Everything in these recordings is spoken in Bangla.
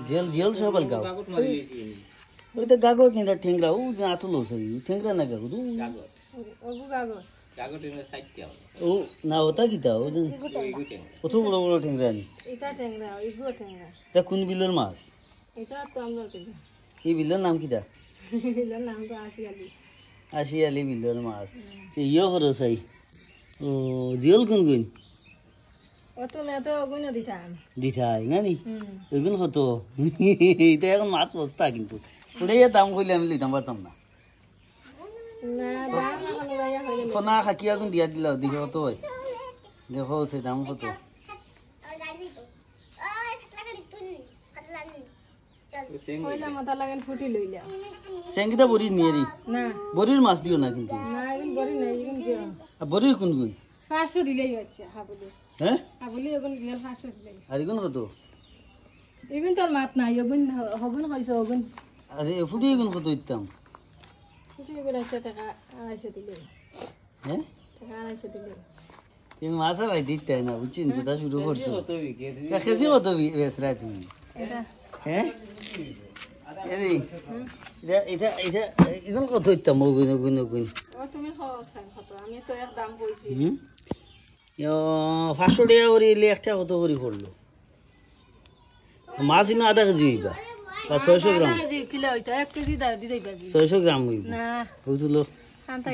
জেল জেল সবাল গাও ওই তো গাগো কিনা ঠেংরা ও যে আতুলো সই ঠেংরা না গাগো দু ও না ওটা কিতা ও যে কত বড় বড় ঠেংরা নি তা কোন বিলের মাছ এই বিলের নাম কিতা আশিয়ালি বিলের মাছ ইয়ে করো সাই ও জিয়ল কোন কোন দিঠাই না নি ওইগুন কত এটা এখন মাছ বস্তা কিন্তু ওটাই দাম কইলে আমি লিতাম পারতাম না ফোনা খাকিয়া গুণ দিয়া দিল দেখো কত হয় দেখো সে দাম কত চেংকিটা বড়ির নিয়ে রি বড়ির মাছ দিও না কিন্তু বড়ির কোন কোন হ্যাঁ আর এগুন কত এগুন তোর মাত নাই এগুন হগুন হইছে হগুন আরে ফুটি এগুন কত ইতাম ফুটি এগুন আছে টাকা 250 দিলে হ্যাঁ টাকা 250 দিলে এই মাছ আর দিতে না বুঝছিস যেটা শুরু করছো কেজি কত বেসরা তুমি এটা হ্যাঁ এই এটা এটা এগুন কত ইতাম ওগুন ওগুন ওগুন ও তুমি খাওয়াছেন কত আমি তো এক দাম কইছি 500 টাকা করে এলে একটা কত করে পড়লো মাছ ইনো আধা কেজি হইবা বা 600 গ্রাম কিলো হইতা 1 কেজি দিতেই পাবি 600 গ্রাম হইবা না তুলো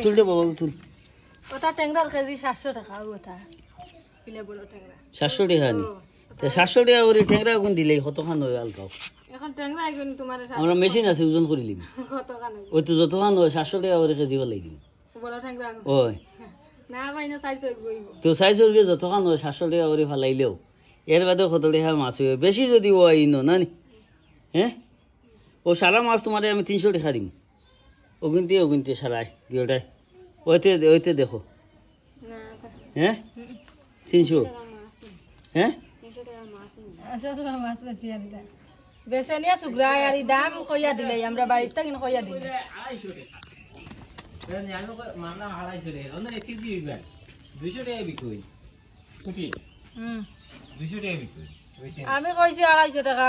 তুল দে বাবা তুল ওটা ট্যাংরার কেজি 700 টাকা ওটা কিলো বড় ট্যাংরা 700 টাকা নি তো 700 টাকা করে ট্যাংরা গুণ দিলেই কতখান হয় আলগাও এখন ট্যাংরা আইগুন তোমার আমরা মেশিন আছে ওজন করে লিম কতখান ওই তো যতখান হয় 700 টাকা করে কেজি বলাই দিম বড় ট্যাংরা ওই না ভাই না সাইজ হইব তো সাইজের গে যতখান হয় 700 টাকা করে ফালাইলেও এর বাদে কত টাকা মাছ হইবে বেশি যদি হয় ইনো না নি হ্যাঁ ও সারা মাছ তোমারে আমি 300 টাকা দিম ওগুনতে সারাই দিওটাই ওইতে দেখো না হ্যাঁ 300 হ্যাঁ 300 টাকা মাছ বেশি আনটা বেশি নিয়া সুগ্রা আর দাম কইয়া দিলে আমরা বাড়িতে কিন কইয়া দিই 250 টাকা আমি মানলাম 250 টাকা অন্য 1 কেজি হইবে 200 টাকা বিকই কুটি 200 টাকা বিকই আমি কইছি 250 টাকা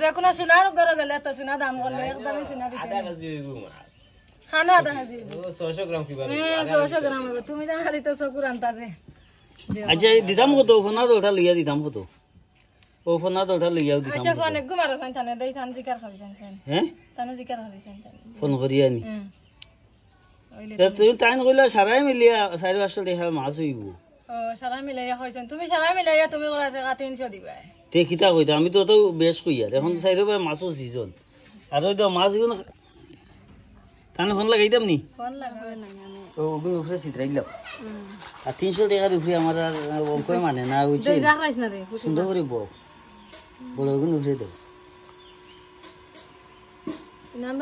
যে কোনো সোনার ঘরে গেলে তো সোনা দাম করলে একদমই সোনা দিতে আধা কেজি হইব মাছ খানা আধা কেজি 600 গ্রাম কিবা 600 গ্রাম হবে তুমি তো খালি তো চকুর আনতাছে আচ্ছা দিদাম কত ফোনা দোটা লইয়া দিতাম কত ও ফোনা দোটা লইয়াও দিতাম আচ্ছা কোন গুমারো সানতানে দেই সান জিকার খাবিছেন হ্যাঁ তানে জিকার খাবিছেন ফোন করিয়া নি তুই টাইম কইলা সারাই মিলিয়া 450 টাকা মাছ হইব ও সারা মিলাইয়া কইছেন তুমি সারা মিলাইয়া তুমি করা টাকা 300 দিবা তে কিতা কইতা আমি তো বেশ কইয়া এখন চাইরো ভাই মাছও সিজন আর ওই তো মাছ গুলো কানে ফোন লাগাইতাম নি ফোন লাগাবে না আমি ও ওগুন উপরে সিদ্রাইলাম আর 300 টাকার উপরে আমার আর অঙ্কই মানে না হইছে দুই জাগ রাইছ না রে সুন্দর করে বড় ওগুন উপরে দাও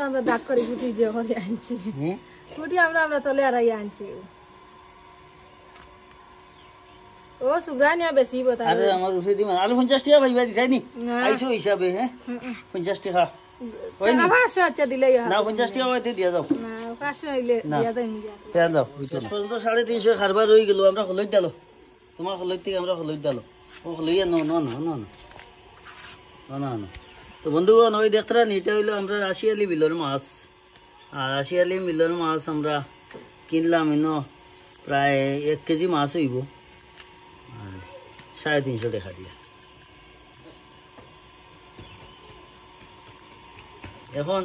আমরা দাগ করে গুটি দিয়ে করে আনছি হ্যাঁ গুটি আমরা চলে আরাই আনছি ও সুগ্রানিয়া বেশি বতা আরে আমার উঠে দিমা আলু 50 টাকা ভাই দিই নি আইছো হিসাবে হ্যাঁ 50 টাকা ওই না 500 আচ্ছা দিলে না 50 টাকা হইতে দিয়া যাও না 500 হইলে দিয়া যায় নি দিয়া দাও পর্যন্ত 350 খারবার রই গেল আমরা হলই দালো তোমার হলই থেকে আমরা হলই দালো ও হলইয়া না তো বন্ধুগণ ওই দেখতরা নিতে হইলো আমরা রাশিয়ালি বিলের মাছ আর রাশিয়ালি বিলের মাছ আমরা কিনলাম ইনো প্রায় 1 কেজি মাছ হইব আর 350 টাকা দিয়া এখন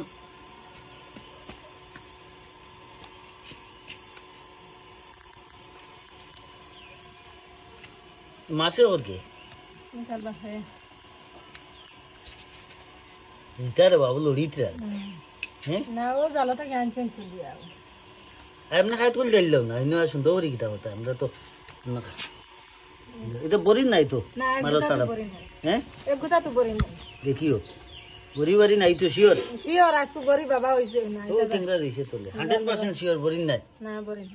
মাছে ওর কে ইতারে বাবু লড়িতরা হ্যাঁ না ও জালাটা ক্যান্সেল চলিয়া এমনি খাই তুল দিল না ইনো সুন্দর করে কিটা কথা আমরা তো এটা বরিন নাই তো মারো সারা হ্যাঁ এক কথা তো বরিন নাই দেখিও বরি বারি নাই তো শিওর আজকে গরি বাবা হইছে না ও টেংরা রইছে তোলে 100% শিওর বরিন নাই না বরিন